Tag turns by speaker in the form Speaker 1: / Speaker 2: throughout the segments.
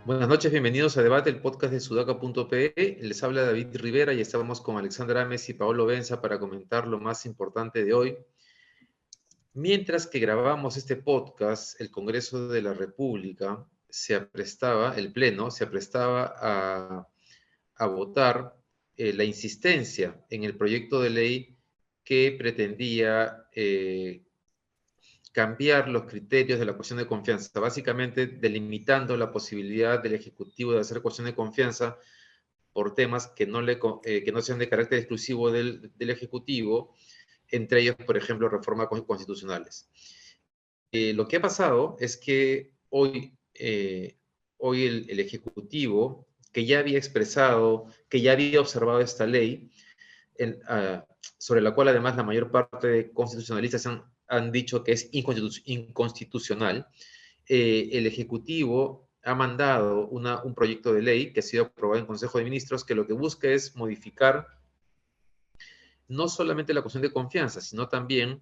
Speaker 1: Buenas noches, bienvenidos a Debate, el podcast de Sudaca.pe. Les habla David Rivera y estamos con Alexandra Ames y Paolo Benza para comentar lo más importante de hoy. Mientras que grabamos este podcast, el Congreso de la República el Pleno se aprestaba a votar la insistencia en el proyecto de ley que pretendía cambiar los criterios de la cuestión de confianza, básicamente delimitando la posibilidad del Ejecutivo de hacer cuestión de confianza por temas que no sean de carácter exclusivo del Ejecutivo, entre ellos, por ejemplo, reformas constitucionales. Lo que ha pasado es que hoy el Ejecutivo, que ya había expresado, que ya había observado esta ley, sobre la cual además la mayor parte de constitucionalistas han dicho que es inconstitucional, el Ejecutivo ha mandado un proyecto de ley que ha sido aprobado en Consejo de Ministros que lo que busca es modificar no solamente la cuestión de confianza, sino también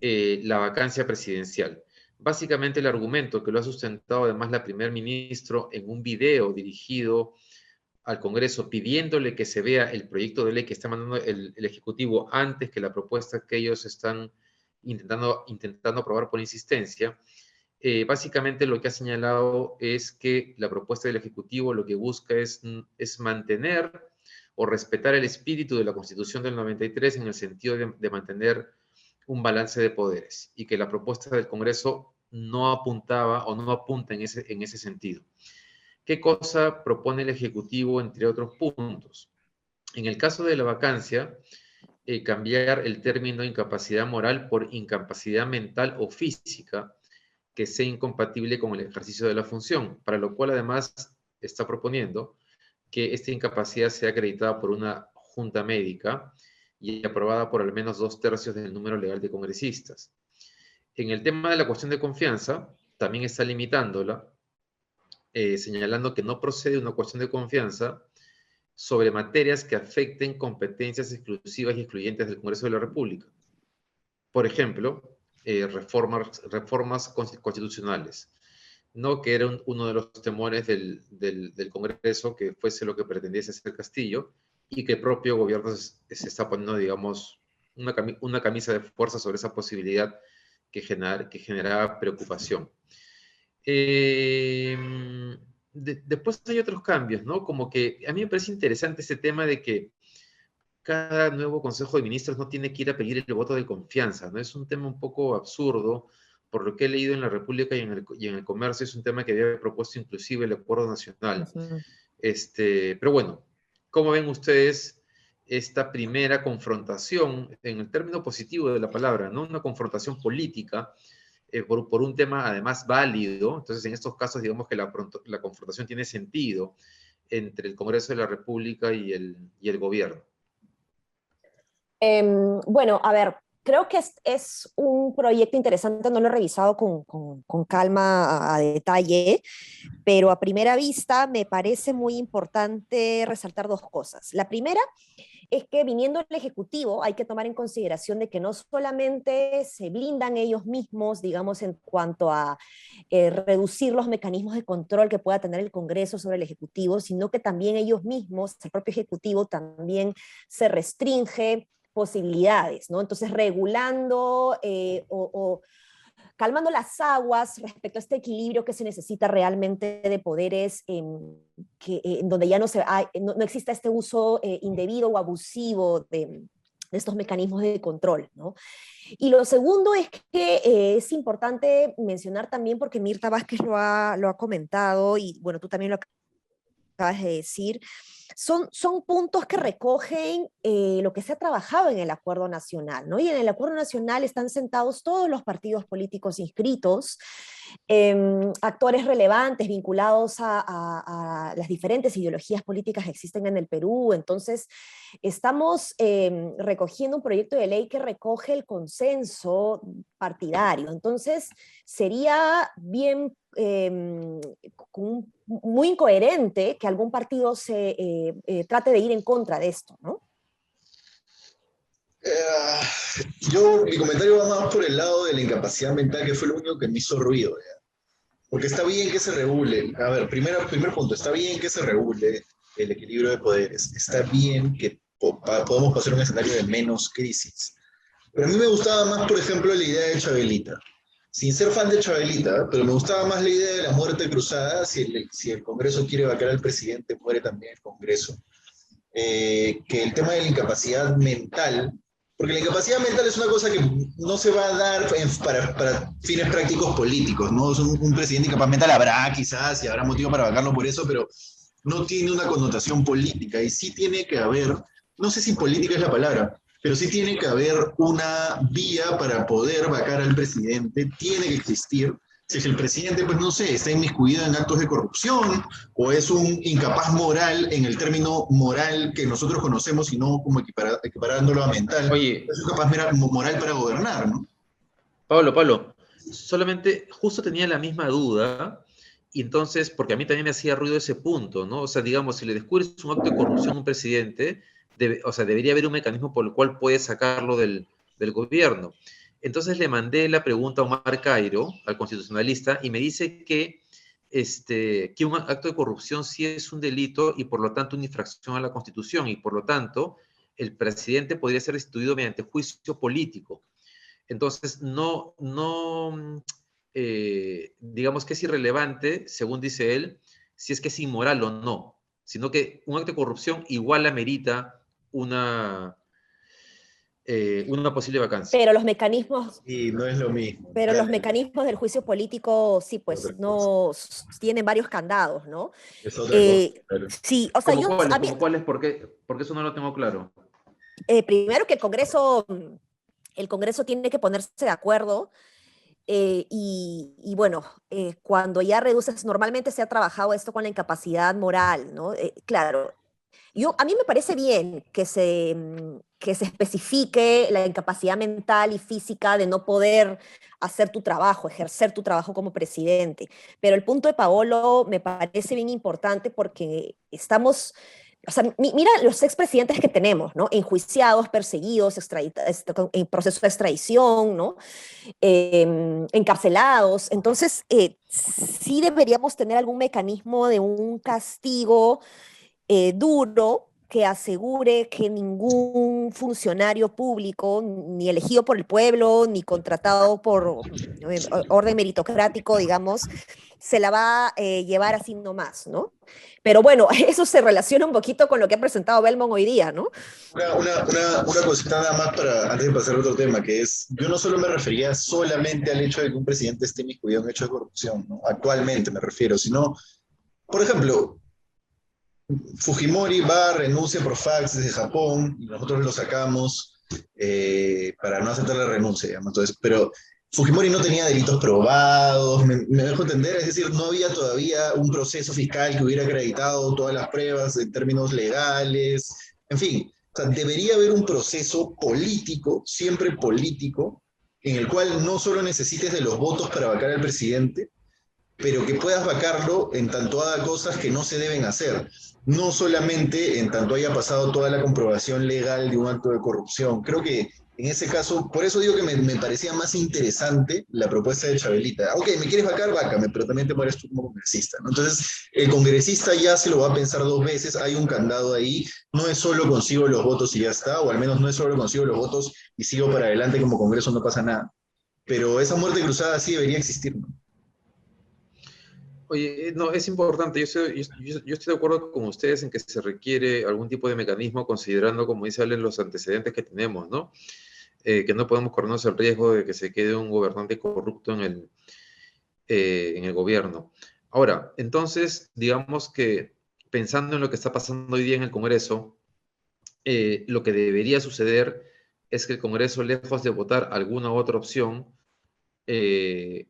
Speaker 1: la vacancia presidencial. Básicamente el argumento que lo ha sustentado además la primer ministro en un video dirigido al Congreso pidiéndole que se vea el proyecto de ley que está mandando el Ejecutivo antes que la propuesta que ellos están intentando aprobar por insistencia, básicamente lo que ha señalado es que la propuesta del Ejecutivo lo que busca es mantener o respetar el espíritu de la Constitución del 93 en el sentido de mantener un balance de poderes y que la propuesta del Congreso no apuntaba o no apunta en ese sentido. ¿Qué cosa propone el Ejecutivo, entre otros puntos? En el caso de la vacancia, cambiar el término incapacidad moral por incapacidad mental o física que sea incompatible con el ejercicio de la función, para lo cual además está proponiendo que esta incapacidad sea acreditada por una junta médica y aprobada por al menos 2/3 del número legal de congresistas. En el tema de la cuestión de confianza, también está limitándola, señalando que no procede una cuestión de confianza sobre materias que afecten competencias exclusivas y excluyentes del Congreso de la República. Por ejemplo, reformas constitucionales, ¿no? Que era uno de los temores del Congreso, que fuese lo que pretendiese hacer Castillo, y que el propio gobierno se está poniendo, digamos, una camisa de fuerza sobre esa posibilidad que generaba preocupación. Después hay otros cambios, ¿no? Como que a mí me parece interesante ese tema de que cada nuevo Consejo de Ministros no tiene que ir a pedir el voto de confianza, ¿no? Es un tema un poco absurdo, por lo que he leído en la República y en el Comercio, es un tema que había propuesto inclusive el Acuerdo Nacional.
Speaker 2: Ujú.
Speaker 1: Pero bueno, ¿cómo ven ustedes esta primera confrontación, en el término positivo de la palabra, ¿no? Una confrontación política por un tema además válido? Entonces, en estos casos, digamos que la confrontación tiene sentido entre el Congreso de la República y el gobierno.
Speaker 2: Bueno, a ver, creo que es un proyecto interesante, no lo he revisado con calma a detalle, pero a primera vista me parece muy importante resaltar dos cosas. La primera es que viniendo del Ejecutivo hay que tomar en consideración de que no solamente se blindan ellos mismos, digamos, en cuanto a reducir los mecanismos de control que pueda tener el Congreso sobre el Ejecutivo, sino que también ellos mismos, el propio Ejecutivo, también se restringe posibilidades, ¿no? Entonces, regulando o calmando las aguas respecto a este equilibrio que se necesita realmente de poderes en donde ya no exista este uso indebido o abusivo de estos mecanismos de control, ¿no? Y lo segundo es que es importante mencionar también, porque Mirta Vázquez lo ha comentado, y bueno, tú también lo acabas de decir, son puntos que recogen lo que se ha trabajado en el Acuerdo Nacional, ¿no? Y en el Acuerdo Nacional están sentados todos los partidos políticos inscritos actores relevantes vinculados a las diferentes ideologías políticas que existen en el Perú. Entonces, estamos recogiendo un proyecto de ley que recoge el consenso partidario. Entonces, sería bien muy incoherente que algún partido trate de ir en contra de esto, ¿no?
Speaker 3: Mi comentario va más por el lado de la incapacidad mental, que fue lo único que me hizo ruido, ¿ya? Porque está bien que se regule. A ver, primer punto, está bien que se regule el equilibrio de poderes. Está bien que podamos pasar a un escenario de menos crisis. Pero a mí me gustaba más, por ejemplo, la idea de Chabelita. Sin ser fan de Chabelita, pero me gustaba más la idea de la muerte cruzada. Si el Congreso quiere vacar al presidente, muere también el Congreso. Que el tema de la incapacidad mental, porque la incapacidad mental es una cosa que no se va a dar para fines prácticos políticos, ¿no? Un presidente incapaz mental habrá quizás y habrá motivo para vacarlo por eso, pero no tiene una connotación política y sí tiene que haber, no sé si política es la palabra, pero sí tiene que haber una vía para poder vacar al presidente, tiene que existir. Si es que el presidente, pues no sé, está inmiscuido en actos de corrupción o es un incapaz moral en el término moral que nosotros conocemos y no como equiparándolo a mental,
Speaker 1: Oye,
Speaker 3: es un incapaz moral para gobernar, ¿no?
Speaker 1: Pablo, solamente justo tenía la misma duda, y entonces, porque a mí también me hacía ruido ese punto, ¿no? O sea, digamos, si le descubres un acto de corrupción a un presidente, o sea, debería haber un mecanismo por el cual puedes sacarlo del gobierno. Entonces le mandé la pregunta a Omar Cairo, al constitucionalista, y me dice que un acto de corrupción sí es un delito y por lo tanto una infracción a la Constitución, y por lo tanto el presidente podría ser destituido mediante juicio político. Entonces, digamos que es irrelevante, según dice él, si es que es inmoral o no, sino que un acto de corrupción igual amerita una posible vacancia.
Speaker 2: Pero los mecanismos,
Speaker 3: Y no es lo mismo.
Speaker 2: pero los mecanismos del juicio político, sí,
Speaker 3: Es
Speaker 2: pues
Speaker 3: otra cosa.
Speaker 2: no tienen varios candados, ¿no?
Speaker 3: Es otra cosa,
Speaker 2: Eh,
Speaker 3: claro.
Speaker 2: sí, o sea,
Speaker 1: ¿Cómo
Speaker 2: yo,
Speaker 1: cuáles?
Speaker 2: a mí,
Speaker 1: ¿Cómo cuáles? Porque eso no lo tengo claro.
Speaker 2: primero que el Congreso tiene que ponerse de acuerdo. Y bueno, cuando ya reduces, normalmente se ha trabajado esto con la incapacidad moral, ¿no? Claro, a mí me parece bien que se especifique la incapacidad mental y física de no poder hacer tu trabajo, ejercer tu trabajo como presidente. Pero el punto de Paolo me parece bien importante porque estamos, o sea, mira los expresidentes que tenemos, ¿no? Enjuiciados, perseguidos, en proceso de extradición, ¿no? Encarcelados. Entonces, sí deberíamos tener algún mecanismo de un castigo duro que asegure que ningún funcionario público, ni elegido por el pueblo, ni contratado por orden meritocrático, digamos, se la va a llevar así nomás, ¿no? Pero bueno, eso se relaciona un poquito con lo que ha presentado Belmont hoy día, ¿no?
Speaker 3: Una cosita nada más para, antes de pasar a otro tema, que es, yo no solo me refería solamente al hecho de que un presidente esté inmiscuido en hecho de corrupción, ¿no? Actualmente me refiero, sino, por ejemplo, Fujimori va, renuncia por fax desde Japón, y nosotros lo sacamos para no aceptar la renuncia, digamos. Entonces, pero Fujimori no tenía delitos probados, me dejo entender, es decir, no había todavía un proceso fiscal que hubiera acreditado todas las pruebas en términos legales, en fin, o sea, debería haber un proceso político, siempre político, en el cual no solo necesites de los votos para vacar al presidente, pero que puedas vacarlo en tanto haga cosas que no se deben hacer. No solamente en tanto haya pasado toda la comprobación legal de un acto de corrupción. Creo que en ese caso, por eso digo que me parecía más interesante la propuesta de Chabelita. Ok, me quieres vacar, vácame, pero también te mueres tú como congresista, ¿no? Entonces, el congresista ya se lo va a pensar dos veces, hay un candado ahí, no es solo consigo los votos y ya está, o al menos no es solo consigo los votos y sigo para adelante como Congreso, no pasa nada. Pero esa muerte cruzada sí debería existir, ¿no?
Speaker 1: Oye, no, es importante. Yo estoy de acuerdo con ustedes en que se requiere algún tipo de mecanismo, considerando, como dice Ale, los antecedentes que tenemos, ¿no? Que no podemos corrernos el riesgo de que se quede un gobernante corrupto en el gobierno. Ahora, entonces, digamos que pensando en lo que está pasando hoy día en el Congreso, lo que debería suceder es que el Congreso, lejos de votar alguna otra opción,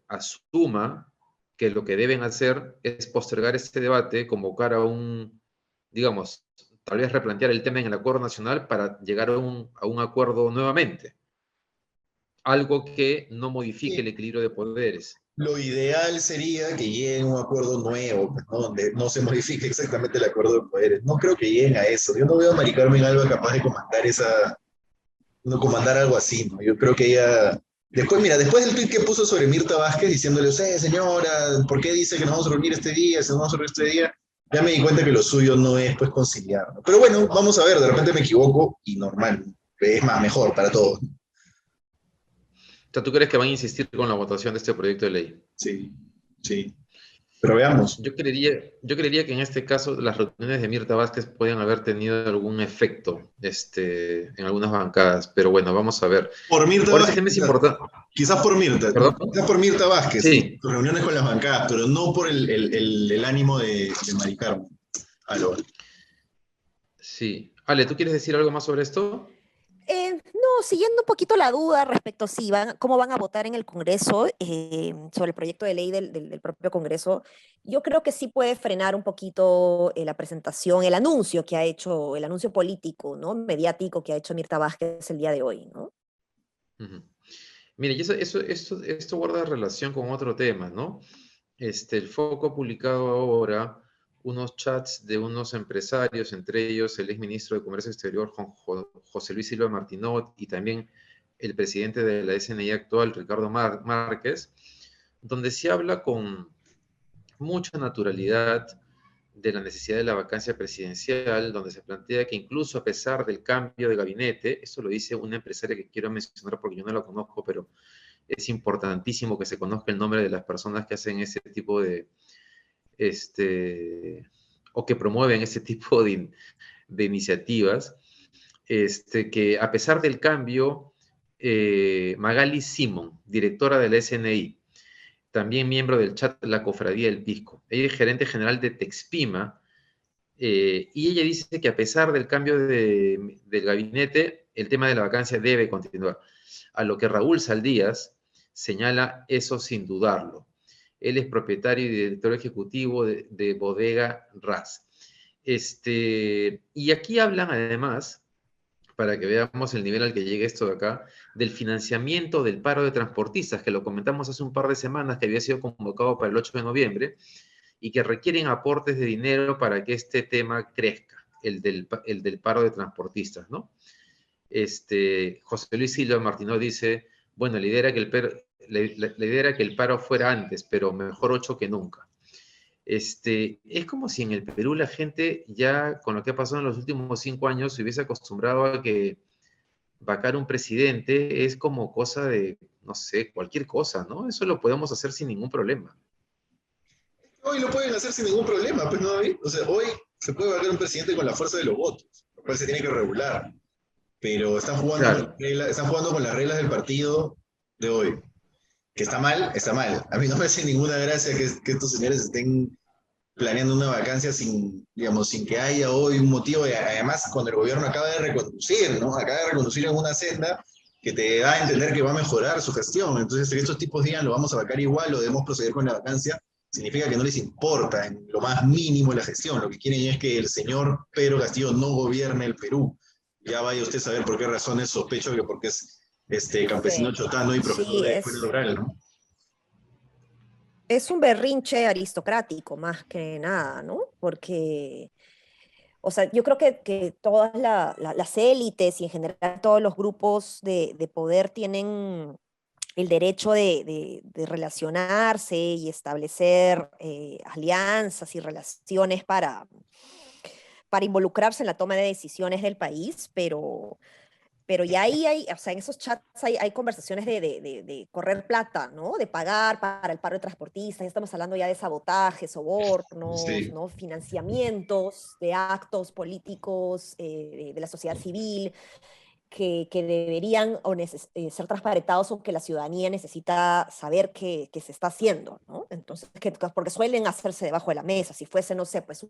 Speaker 1: asuma que lo que deben hacer es postergar este debate, convocar a un, digamos, tal vez replantear el tema en el acuerdo nacional para llegar a un acuerdo nuevamente. Algo que no modifique el equilibrio de poderes.
Speaker 3: Lo ideal sería que lleguen a un acuerdo nuevo, pues, ¿no? Donde no se modifique exactamente el acuerdo de poderes. No creo que lleguen a eso. Yo no veo a Mari Carmen Alba capaz de comandar no comandar algo así, ¿no? Yo creo que ella... Después, mira, después del tweet que puso sobre Mirta Vázquez diciéndole, señora, ¿por qué dice que nos vamos a reunir este día? Si nos vamos a reunir este día, ya me di cuenta que lo suyo no es, pues, conciliar, ¿no? Pero bueno, vamos a ver, de repente me equivoco y normal, ¿no? Es más, mejor para todos.
Speaker 1: O sea, ¿tú crees que van a insistir con la votación de este proyecto de ley?
Speaker 3: Sí, sí. Pero veamos.
Speaker 1: Yo creería que en este caso las reuniones de Mirta Vázquez pueden haber tenido algún efecto en algunas bancadas, pero bueno, vamos a ver.
Speaker 3: Por Mirta
Speaker 1: Ahora,
Speaker 3: Vázquez,
Speaker 1: este tema es importante.
Speaker 3: quizás por Mirta,
Speaker 1: ¿Perdón?
Speaker 3: quizás por Mirta Vázquez,
Speaker 1: Sí,
Speaker 3: reuniones con las bancadas, pero no por el ánimo de Mari Carmen.
Speaker 1: sí. Ale, ¿tú quieres decir algo más sobre esto?
Speaker 2: No, siguiendo un poquito la duda respecto a cómo van a votar en el Congreso sobre el proyecto de ley del propio Congreso, yo creo que sí puede frenar un poquito la presentación, el anuncio que ha hecho, el anuncio político, ¿no? Mediático que ha hecho Mirta Vázquez el día de hoy, ¿no?
Speaker 1: Ujú. Mire, y esto guarda relación con otro tema, ¿no? El Foco ha publicado ahora unos chats de unos empresarios, entre ellos el exministro de Comercio Exterior, José Luis Silva Martinot, y también el presidente de la SNI actual, Ricardo Márquez, donde se habla con mucha naturalidad de la necesidad de la vacancia presidencial, donde se plantea que incluso a pesar del cambio de gabinete, eso lo dice una empresaria que quiero mencionar porque yo no la conozco, pero es importantísimo que se conozca el nombre de las personas que hacen ese tipo de, o que promueven ese tipo de iniciativas, que a pesar del cambio, Magali Simon, directora de la SNI, también miembro del chat de la Cofradía del Pisco, ella es gerente general de Texpima, y ella dice que a pesar del cambio del gabinete, el tema de la vacancia debe continuar. A lo que Raúl Saldías señala eso sin dudarlo. Él es propietario y director ejecutivo de Bodega Raz. Y aquí hablan además, para que veamos el nivel al que llega esto de acá, del financiamiento del paro de transportistas, que lo comentamos hace un par de semanas, que había sido convocado para el 8 de noviembre, y que requieren aportes de dinero para que este tema crezca, el del paro de transportistas, ¿no? José Luis Silva Martínez dice, bueno, la idea era que el paro fuera antes, pero mejor 8 que nunca. Es como si en el Perú la gente ya, con lo que ha pasado en los últimos 5 años, se hubiese acostumbrado a que vacar un presidente es como cosa de, no sé, cualquier cosa, ¿no? Eso lo podemos hacer sin ningún problema.
Speaker 3: Hoy lo pueden hacer sin ningún problema, pues no, David. O sea, hoy se puede valer un presidente con la fuerza de los votos, lo cual se tiene que regular. Pero están jugando,
Speaker 1: Claro.
Speaker 3: están jugando con las reglas del partido de hoy. Que está mal, está mal. A mí no me hace ninguna gracia que estos señores estén planeando una vacancia sin, digamos, sin que haya hoy un motivo. Además, cuando el gobierno acaba de reconducir, ¿no? Acaba de reconducir en una senda que te da a entender que va a mejorar su gestión. Entonces, que estos tipos digan, lo vamos a vacar igual o debemos proceder con la vacancia, significa que no les importa en lo más mínimo la gestión. Lo que quieren es que el señor Pedro Castillo no gobierne el Perú. Ya vaya usted a saber por qué razones, sospecho que porque es campesino
Speaker 2: Sí,
Speaker 3: chotano y profesor
Speaker 2: sí,
Speaker 3: de escuela rural, ¿no?
Speaker 2: es un berrinche aristocrático más que nada, ¿no? Porque, o sea, yo creo que todas las élites y en general todos los grupos de poder tienen el derecho de relacionarse y establecer alianzas y relaciones para involucrarse en la toma de decisiones del país, pero ya ahí hay, o sea, en esos chats hay conversaciones de correr plata, ¿no? De pagar para el paro de transportistas, ya estamos hablando ya de sabotajes, sobornos,
Speaker 3: Sí.
Speaker 2: ¿no? Financiamientos de actos políticos de la sociedad civil que deberían ser transparentados o que la ciudadanía necesita saber que se está haciendo, ¿no? Entonces, porque suelen hacerse debajo de la mesa, si fuese, no sé, pues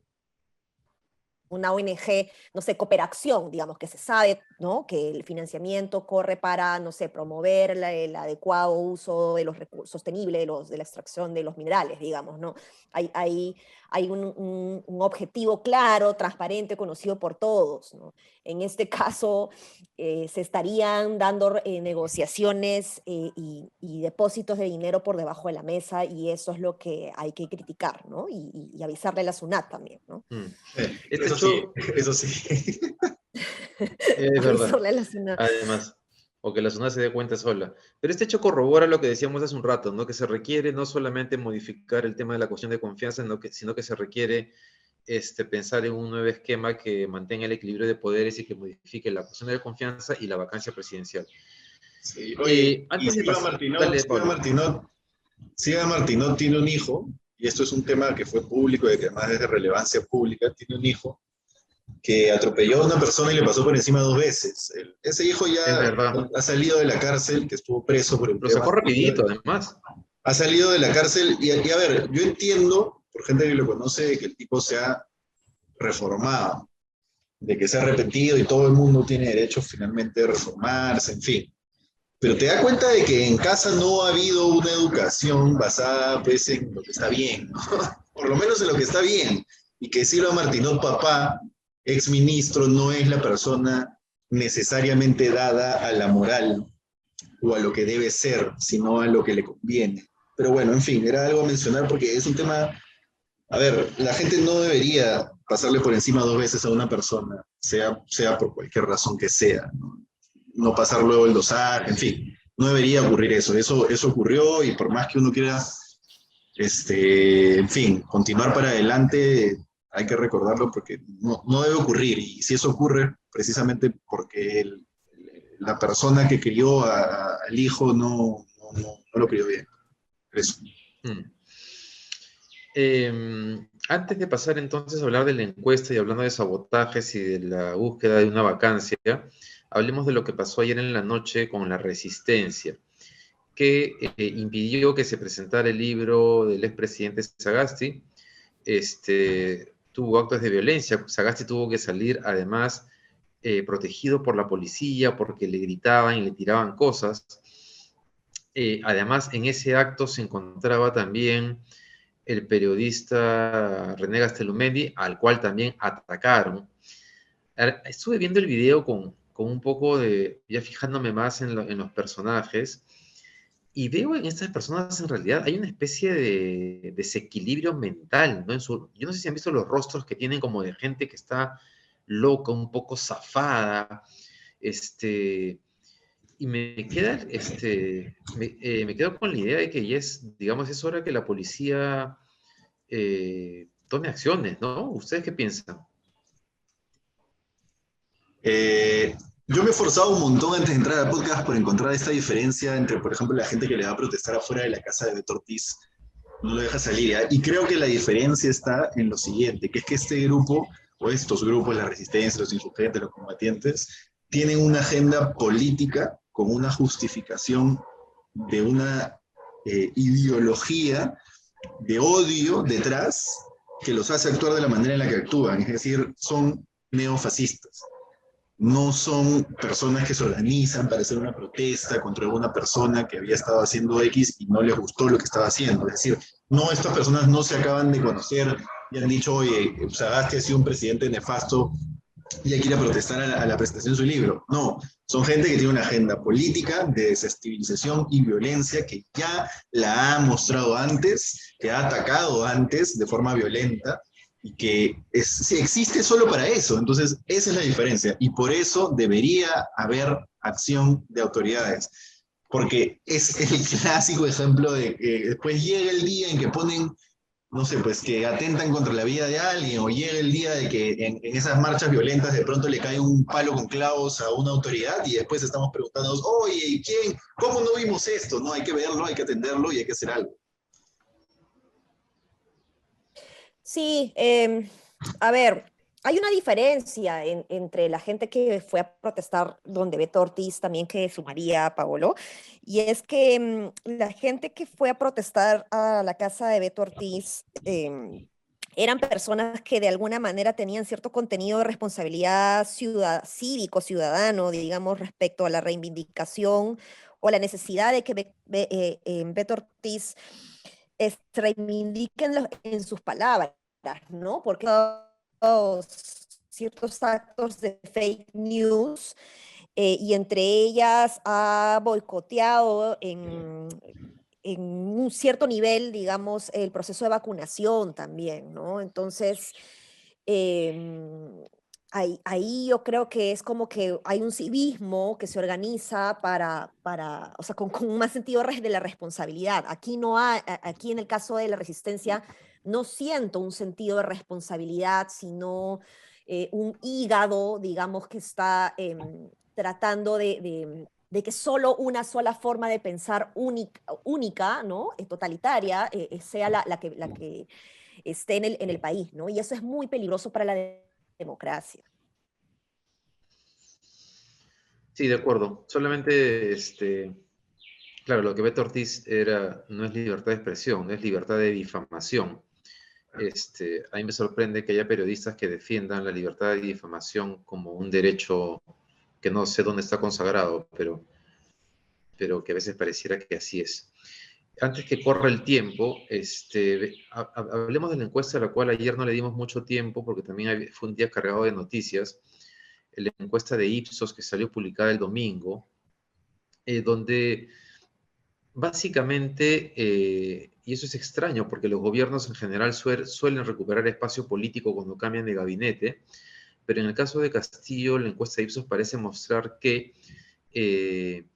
Speaker 2: una ONG, no sé, Cooperación, digamos, que se sabe, ¿no?, que el financiamiento corre para, no sé, promover el adecuado uso de los recursos sostenible de la extracción de los minerales, digamos, ¿no? Hay un objetivo claro, transparente, conocido por todos, ¿no? En este caso, se estarían dando negociaciones y depósitos de dinero por debajo de la mesa, y eso es lo que hay que criticar, ¿no? Y avisarle a la SUNAT también, ¿no?
Speaker 1: Este
Speaker 3: Eso sí,
Speaker 1: hecho
Speaker 3: eso sí.
Speaker 1: es verdad,
Speaker 2: Avisarle a la SUNAT.
Speaker 1: además, o que la zona se dé cuenta sola. Pero este hecho corrobora lo que decíamos hace un rato, ¿no? Que se requiere no solamente modificar el tema de la cuestión de confianza, sino que se requiere pensar en un nuevo esquema que mantenga el equilibrio de poderes y que modifique la cuestión de confianza y la vacancia presidencial.
Speaker 3: Sí, oye, y
Speaker 1: Antes de pasar, dale, Pablo.
Speaker 3: Silvia Martinot tiene un hijo, y esto es un tema que fue público, y que además es de relevancia pública, tiene un hijo que atropelló a una persona y le pasó por encima 2 veces. Ese hijo
Speaker 1: Es
Speaker 3: ya
Speaker 1: verdad.
Speaker 3: ha salido de la cárcel, que estuvo preso por un
Speaker 1: Lo
Speaker 3: tema.
Speaker 1: sacó rapidito, además.
Speaker 3: Ha salido de la cárcel y a ver, yo entiendo, por gente que lo conoce, que el tipo se ha reformado, de que se ha arrepentido y todo el mundo tiene derecho finalmente de reformarse, en fin. Pero te das cuenta de que en casa no ha habido una educación basada pues en lo que está bien, ¿no? Por lo menos en lo que está bien, y que Silva Martinot, papá, exministro, no es la persona necesariamente dada a la moral o a lo que debe ser, sino a lo que le conviene. Pero bueno, en fin, era algo a mencionar porque es un tema, a ver, la gente no debería pasarle por encima 2 veces a una persona, sea por cualquier razón que sea, ¿no? No pasar luego el dosar, en fin, no debería ocurrir eso. Eso ocurrió y por más que uno quiera, en fin, continuar para adelante, hay que recordarlo porque no debe ocurrir. Y si eso ocurre, precisamente porque la persona que crió al hijo no lo crió bien. Eso.
Speaker 1: Mm. Antes de pasar entonces a hablar de la encuesta y hablando de sabotajes y de la búsqueda de una vacancia, hablemos de lo que pasó ayer en la noche con la Resistencia, que impidió que se presentara el libro del expresidente Sagasti. Tuvo actos de violencia. Sagasti tuvo que salir, además, protegido por la policía porque le gritaban y le tiraban cosas. Además, en ese acto se encontraba también el periodista René Gastelumendi, al cual también atacaron. Estuve viendo el video con un poco de, ya fijándome más en los personajes, y veo en estas personas en realidad hay una especie de desequilibrio mental, ¿no? Yo no sé si han visto los rostros que tienen como de gente que está loca, un poco zafada, y me quedo con la idea de que ya es, digamos, es hora que la policía tome acciones, ¿no? ¿Ustedes qué piensan?
Speaker 3: Yo me he esforzado un montón antes de entrar al podcast por encontrar esta diferencia entre, por ejemplo, la gente que le va a protestar afuera de la casa de Beto Ortiz, no lo deja salir, ¿ya? Y creo que la diferencia está en lo siguiente, que es que este grupo, o estos grupos, la resistencia, los insurgentes, los combatientes, tienen una agenda política con una justificación de una ideología de odio detrás que los hace actuar de la manera en la que actúan, es decir, son neofascistas. No son personas que se organizan para hacer una protesta contra alguna persona que había estado haciendo X y no les gustó lo que estaba haciendo. Es decir, no, estas personas no se acaban de conocer y han dicho, oye, Sagasti ha sido un presidente nefasto y hay que ir a protestar a la presentación de su libro. No, son gente que tiene una agenda política de desestabilización y violencia que ya la ha mostrado antes, que ha atacado antes de forma violenta y que existe solo para eso. Entonces, esa es la diferencia y por eso debería haber acción de autoridades. Porque es el clásico ejemplo de que después llega el día en que ponen, no sé, pues que atentan contra la vida de alguien, o llega el día de que en esas marchas violentas de pronto le cae un palo con clavos a una autoridad y después estamos preguntándonos, oye, ¿quién? ¿Cómo no vimos esto? No, hay que verlo, hay que atenderlo y hay que hacer algo.
Speaker 2: Sí, a ver, hay una diferencia entre la gente que fue a protestar donde Beto Ortiz, también que sumaría a Paolo, y es que la gente que fue a protestar a la casa de Beto Ortiz eran personas que de alguna manera tenían cierto contenido de responsabilidad cívico, ciudadano, digamos, respecto a la reivindicación o la necesidad de que Beto Ortiz reivindiquen en sus palabras, ¿no? Porque todos ciertos actos de fake news y entre ellas ha boicoteado en un cierto nivel, digamos, el proceso de vacunación también, ¿no? Entonces, ahí yo creo que es como que hay un civismo que se organiza o sea, con un más sentido de la responsabilidad. Aquí no hay, aquí en el caso de la resistencia, no siento un sentido de responsabilidad, sino un hígado, digamos, que está tratando de que solo una sola forma de pensar única, ¿no? Totalitaria, sea la que esté en el país, ¿no? Y eso es muy peligroso para la democracia.
Speaker 1: Sí, de acuerdo. Solamente, claro, lo que Beto Ortiz no es libertad de expresión, es libertad de difamación. A mí me sorprende que haya periodistas que defiendan la libertad de difamación como un derecho que no sé dónde está consagrado, pero que a veces pareciera que así es. Antes que corra el tiempo, hablemos de la encuesta a la cual ayer no le dimos mucho tiempo porque también fue un día cargado de noticias. La encuesta de Ipsos que salió publicada el domingo, donde básicamente, y eso es extraño porque los gobiernos en general suelen recuperar espacio político cuando cambian de gabinete, pero en el caso de Castillo, la encuesta de Ipsos parece mostrar que eh,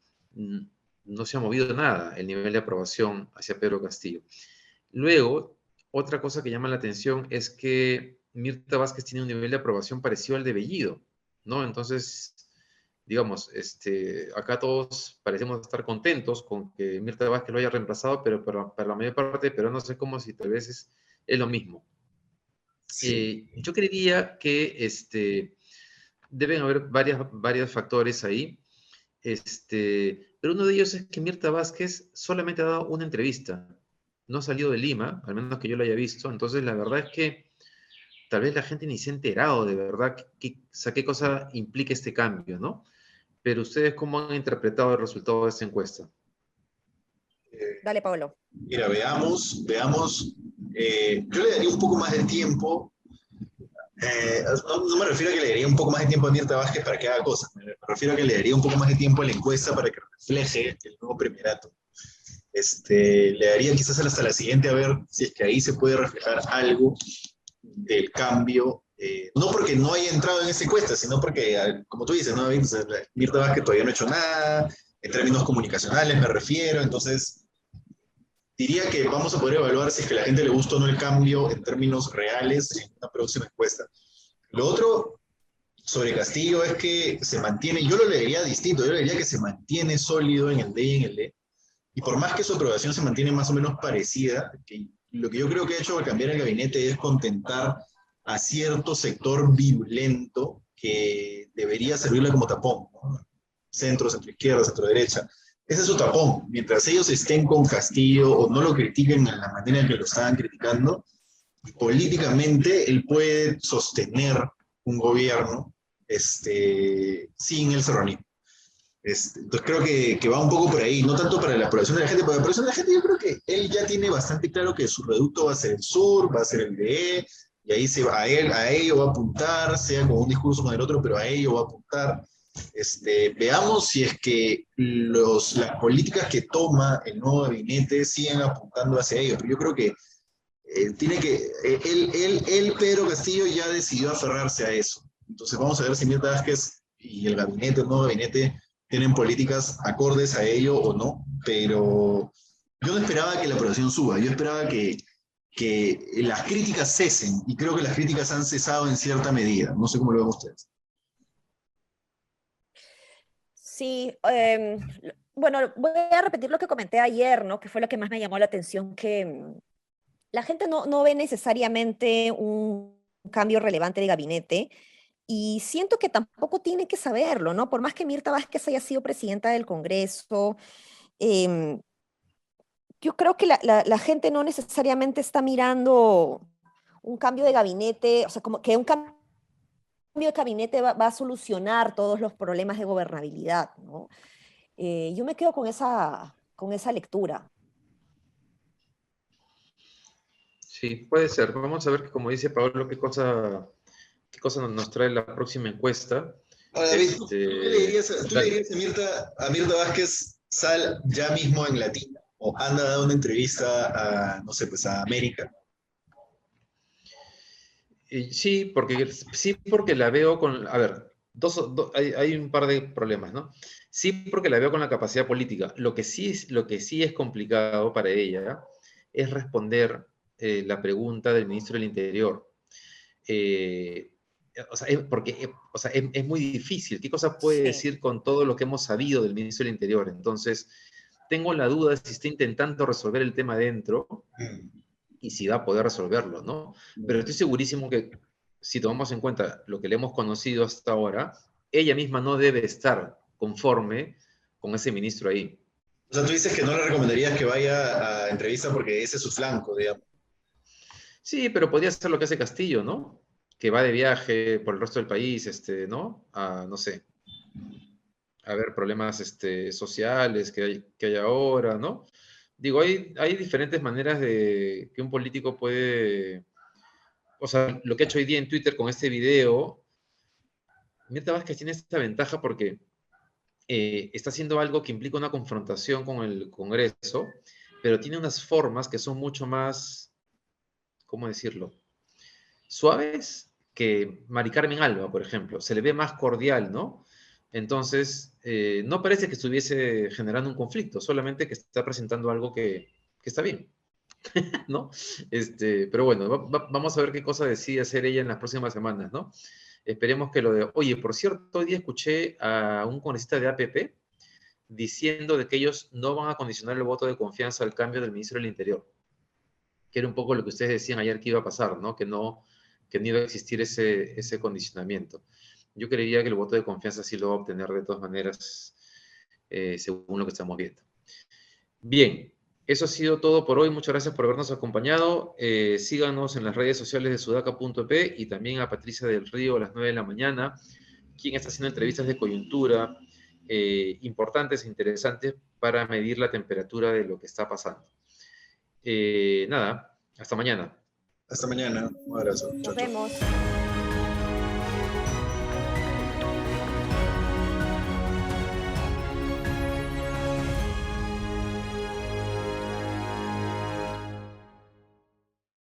Speaker 1: no se ha movido nada el nivel de aprobación hacia Pedro Castillo. Luego, otra cosa que llama la atención es que Mirta Vázquez tiene un nivel de aprobación parecido al de Bellido, ¿no? Entonces, digamos, acá todos parecemos estar contentos con que Mirta Vázquez lo haya reemplazado, pero para la mayor parte, pero no sé cómo si tal vez es lo mismo.
Speaker 3: Sí.
Speaker 1: Yo creería que deben haber varios factores ahí, pero uno de ellos es que Mirta Vázquez solamente ha dado una entrevista, no ha salido de Lima, al menos que yo lo haya visto, entonces la verdad es que tal vez la gente ni se ha enterado de verdad qué cosa implica este cambio, ¿no? Pero ustedes, ¿cómo han interpretado el resultado de esta encuesta?
Speaker 2: Dale, Pablo.
Speaker 3: Mira, veamos. Yo le daría un poco más de tiempo. No me refiero a que le daría un poco más de tiempo a Mirta Vázquez para que haga cosas. Me refiero a que le daría un poco más de tiempo a la encuesta para que refleje el nuevo primerato. Le daría quizás hasta la siguiente a ver si es que ahí se puede reflejar algo del cambio. No porque no haya entrado en esa encuesta, sino porque, como tú dices, ¿no? Mirta Vázquez todavía no ha hecho nada, en términos comunicacionales me refiero, entonces diría que vamos a poder evaluar si es que a la gente le gusta o no el cambio en términos reales en una próxima encuesta. Lo otro sobre Castillo es que se mantiene, yo lo leería distinto, yo leería que se mantiene sólido en el D y en el D, y por más que su aprobación se mantiene más o menos parecida, que lo que yo creo que ha hecho al cambiar el gabinete es contentar a cierto sector virulento que debería servirle como tapón, ¿no? Centro, centro izquierda, centro derecha. Ese es su tapón. Mientras ellos estén con Castillo o no lo critiquen en la manera en que lo estaban criticando, políticamente él puede sostener un gobierno sin el serranismo. Entonces creo que va un poco por ahí, no tanto para la aprobación de la gente, porque la aprobación de la gente yo creo que él ya tiene bastante claro que su reducto va a ser el sur, va a ser el DE, y ahí a ello va a apuntar, sea con un discurso o con el otro, pero a ello va a apuntar. Veamos si es que las políticas que toma el nuevo gabinete siguen apuntando hacia ello, pero yo creo que Pedro Castillo ya decidió aferrarse a eso. Entonces vamos a ver si Mirta Vázquez y el nuevo gabinete, tienen políticas acordes a ello o no, pero yo no esperaba que la aprobación suba, yo esperaba que las críticas cesen, y creo que las críticas han cesado en cierta medida. No sé cómo lo ven ustedes.
Speaker 2: Sí, bueno, voy a repetir lo que comenté ayer, ¿no? Que fue lo que más me llamó la atención, que la gente no ve necesariamente un cambio relevante de gabinete y siento que tampoco tiene que saberlo, ¿no? Por más que Mirta Vázquez haya sido presidenta del Congreso, yo creo que la gente no necesariamente está mirando un cambio de gabinete, o sea, como que un cambio de gabinete va a solucionar todos los problemas de gobernabilidad, ¿no? Yo me quedo con esa lectura.
Speaker 1: Sí, puede ser. Vamos a ver, como dice Pablo, qué cosa nos trae la próxima encuesta.
Speaker 3: Ahora, David, ¿tú qué le dirías, tú le
Speaker 1: Dale.
Speaker 3: dirías a Mirta Vázquez, sal ya mismo en Latina? O anda a dar una entrevista a, no sé, pues a América.
Speaker 1: Sí, porque la veo con, a ver, hay un par de problemas, ¿no? Sí, porque la veo con la capacidad política. Lo que sí es complicado para ella es responder la pregunta del ministro del Interior. Eh, o sea, es muy difícil. ¿Qué cosa puede
Speaker 2: Sí.
Speaker 1: decir con todo lo que hemos sabido del ministro del Interior? Entonces, tengo la duda si está intentando resolver el tema dentro y si va a poder resolverlo, ¿no? Pero estoy segurísimo que si tomamos en cuenta lo que le hemos conocido hasta ahora, ella misma no debe estar conforme con ese ministro ahí.
Speaker 3: O sea, tú dices que no le recomendarías que vaya a entrevista porque ese es su flanco, digamos.
Speaker 1: Sí, pero podría ser lo que hace Castillo, ¿no? Que va de viaje por el resto del país, ¿no? A, no sé, a ver problemas sociales que hay ahora, ¿no? Digo, hay diferentes maneras de que un político puede, o sea, lo que ha hecho hoy día en Twitter con este video, Mirta Vázquez tiene esta ventaja porque está haciendo algo que implica una confrontación con el Congreso, pero tiene unas formas que son mucho más, ¿cómo decirlo? Suaves que Mari Carmen Alba, por ejemplo. Se le ve más cordial, ¿no? Entonces, no parece que estuviese generando un conflicto, solamente que está presentando algo que está bien, ¿no? Pero bueno, vamos a ver qué cosa decide hacer ella en las próximas semanas, ¿no? Esperemos que lo de... Oye, por cierto, hoy día escuché a un congresista de APP diciendo de que ellos no van a condicionar el voto de confianza al cambio del ministro del Interior, que era un poco lo que ustedes decían ayer que iba a pasar, ¿no? Que no iba a existir ese condicionamiento. Yo creería que el voto de confianza sí lo va a obtener de todas maneras, según lo que estamos viendo. Bien, eso ha sido todo por hoy. Muchas gracias por habernos acompañado. Síganos en las redes sociales de sudaca.p y también a Patricia del Río a las 9 de la mañana, quien está haciendo entrevistas de coyuntura importantes e interesantes para medir la temperatura de lo que está pasando. Nada, hasta mañana.
Speaker 3: Hasta mañana. Un abrazo.
Speaker 2: Nos
Speaker 3: Chao, chao.
Speaker 2: vemos.